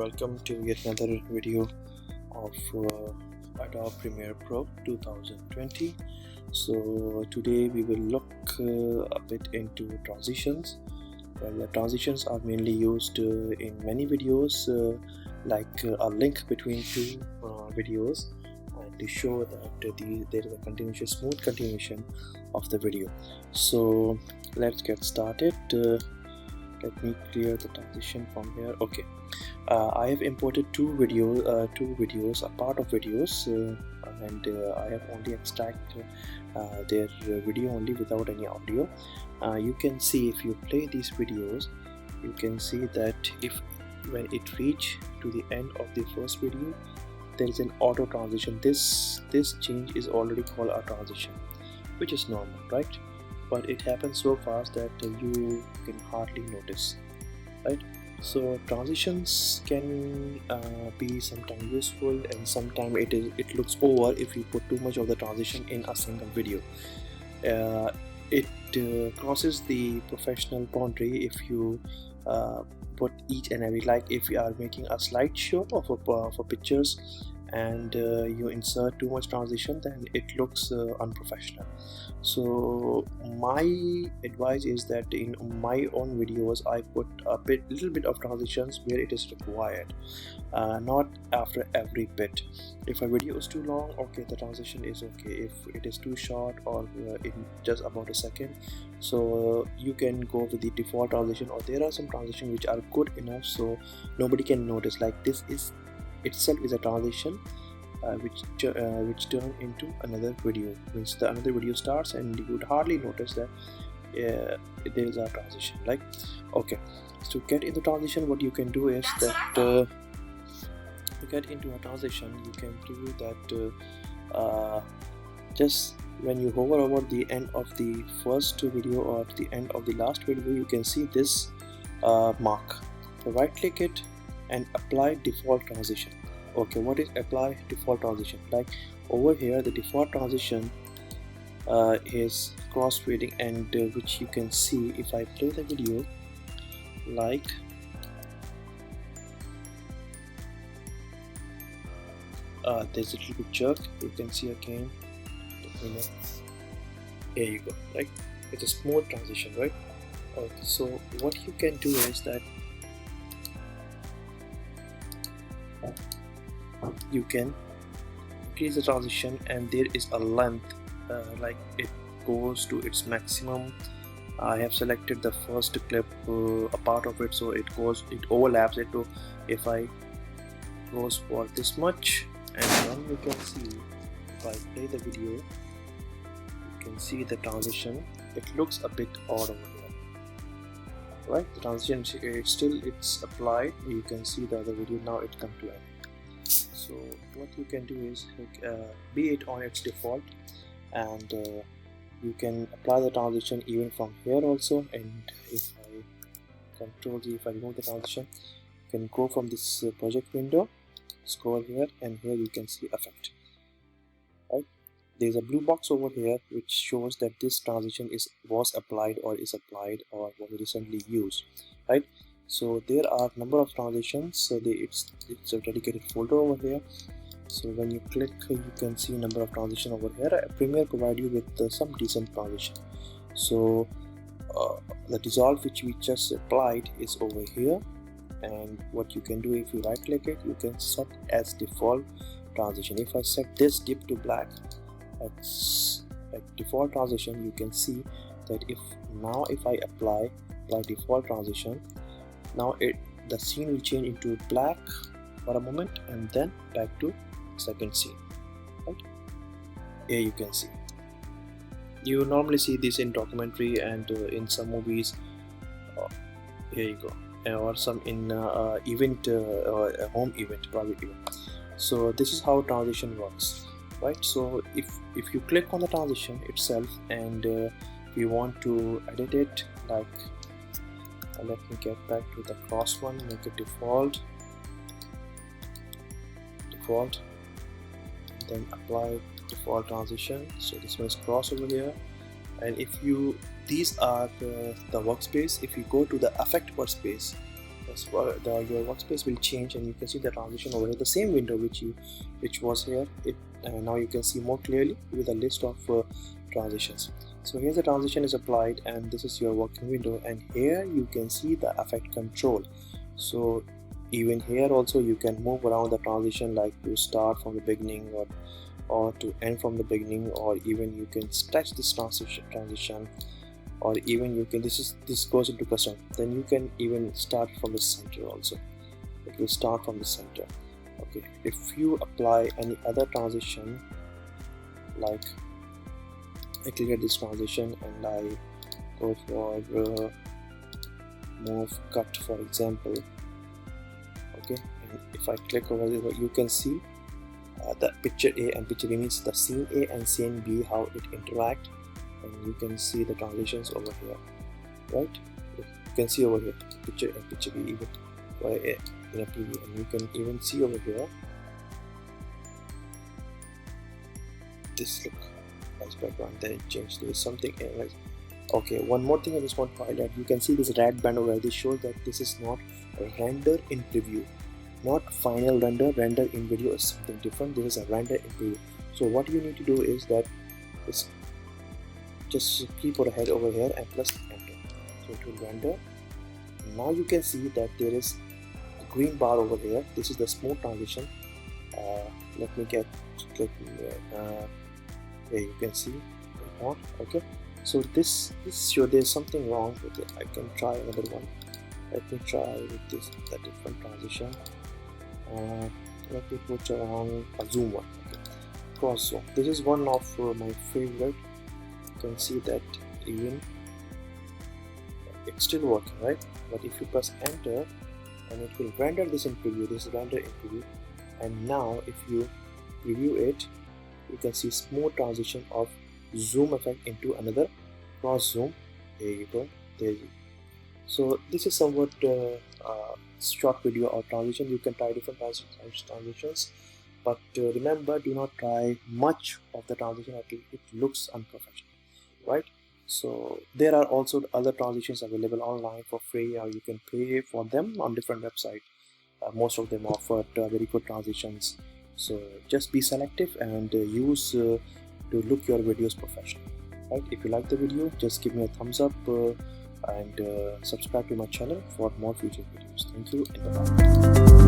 welcome to yet another video of Adobe Premiere Pro 2020. So today we will look a bit into transitions. Well, the transitions are mainly used in many videos, like a link between two videos, and to show that there is a smooth continuation of the video. So let's get started. Let me clear the transition from here. Okay, I have imported two videos, a part of videos, and I have only extracted their video only without any audio. You can see, if you play these videos, you can see that when it reach to the end of the first video, there is an auto transition. This change is already called a transition, which is normal, right? But it happens so fast that you can hardly notice, right? So transitions can be sometimes useful, and sometimes it looks over if you put too much of the transition in a single video. It crosses the professional boundary if you put each and every, like if you are making a slideshow for pictures and you insert too much transition, then it looks unprofessional. So my advice is that in my own videos I put little bit of transitions where it is required, not after every bit. If a video is too long, okay, the transition is okay. If it is too short or in just about a second, so you can go with the default transition, or there are some transitions which are good enough so nobody can notice, like this is itself is a transition which turn into another video. Means the another video starts and you would hardly notice that there is a transition. Like, okay, to get into transition, what you can do is that to get into a transition, you can do that just when you hover over the end of the first video or the end of the last video, you can see this mark. So right click it and apply default transition. Okay, what is apply default transition? Like over here, the default transition is cross fading, and which you can see if I play the video, like there's a little bit jerk, you can see again. Here you go, right? It's a smooth transition, right? Okay, so what you can do is that you can increase the transition, and there is a length, like it goes to its maximum. I have selected the first clip, a part of it, so it overlaps it to, if I goes for this much, and then you can see, if I play the video, you can see the transition. It looks a bit odd over here, right? The transition it's applied. You can see the other video, now it comes to end. So what you can do is be it on its default, and you can apply the transition even from here also. And if I if I remove the transition, you can go from this project window, scroll here, and here you can see effect, right? There's a blue box over here which shows that this transition was applied or is applied or was recently used, right? So there are number of transitions, so it's a dedicated folder over here. So when you click, you can see number of transition over here. Premiere provide you with some decent transition. So the dissolve which we just applied is over here, and what you can do, if you right click it, you can set as default transition. If I set this dip to black, it's like default transition, you can see that if I apply default transition, now the scene will change into black for a moment and then back to second scene, right? Here you can see, you normally see this in documentary and in some movies. Here you go, or some in event, or a home event, private event. So this is how transition works, right? So if you click on the transition itself, and you want to edit it, like let me get back to the cross one, make it default, and then apply default transition. So this one is cross over here, and if you, these are the workspace. If you go to the effect workspace, your workspace will change, and you can see the transition over here, the same window which was here. Now you can see more clearly with a list of transitions. So here's the transition is applied, and this is your working window, and here you can see the effect control. So even here also you can move around the transition, like to start from the beginning or to end from the beginning, or even you can stretch this transition, or even you can, this goes into custom, then you can even start from the center also. It will start from the center. Okay, if you apply any other transition, like I clear this transition and I go for move cut, for example. Okay, and if I click over there, you can see the picture A and picture B, means the scene A and scene B, how it interact, and you can see the transitions over here, right? You can see over here picture A and picture B even in a preview, and you can even see over here this look nice background, then it changed to something else. Okay, one more thing I just want to highlight, you can see this red band over here. This shows that this is not a render in preview, not final render. Render in video is something different. This is a render in preview. So what you need to do is that just keep your head over here and press enter, so it will render. Now you can see that there is a green bar over here. This is the smooth transition. Let me click here. You can see okay. So this show there's something wrong with it. I can try another one. Let me try with this a different transition. Let me put on a zoom one. Okay. Cross zoom. This is one of my favorite. You can see that even it's still working, right? But if you press enter, and it will render this in preview. This is render in preview, and now if you preview it, you can see smooth transition of zoom effect into another cross zoom. There you go. There you go. So this is somewhat short video or transition. You can try different transitions, but remember, do not try much of the transition until it looks unprofessional, right? So there are also other transitions available online for free, or you can pay for them on different websites. Most of them offer very good transitions. So just be selective and use to look your videos professional, right? If you like the video, just give me a thumbs up and subscribe to my channel for more future videos. Thank you and bye.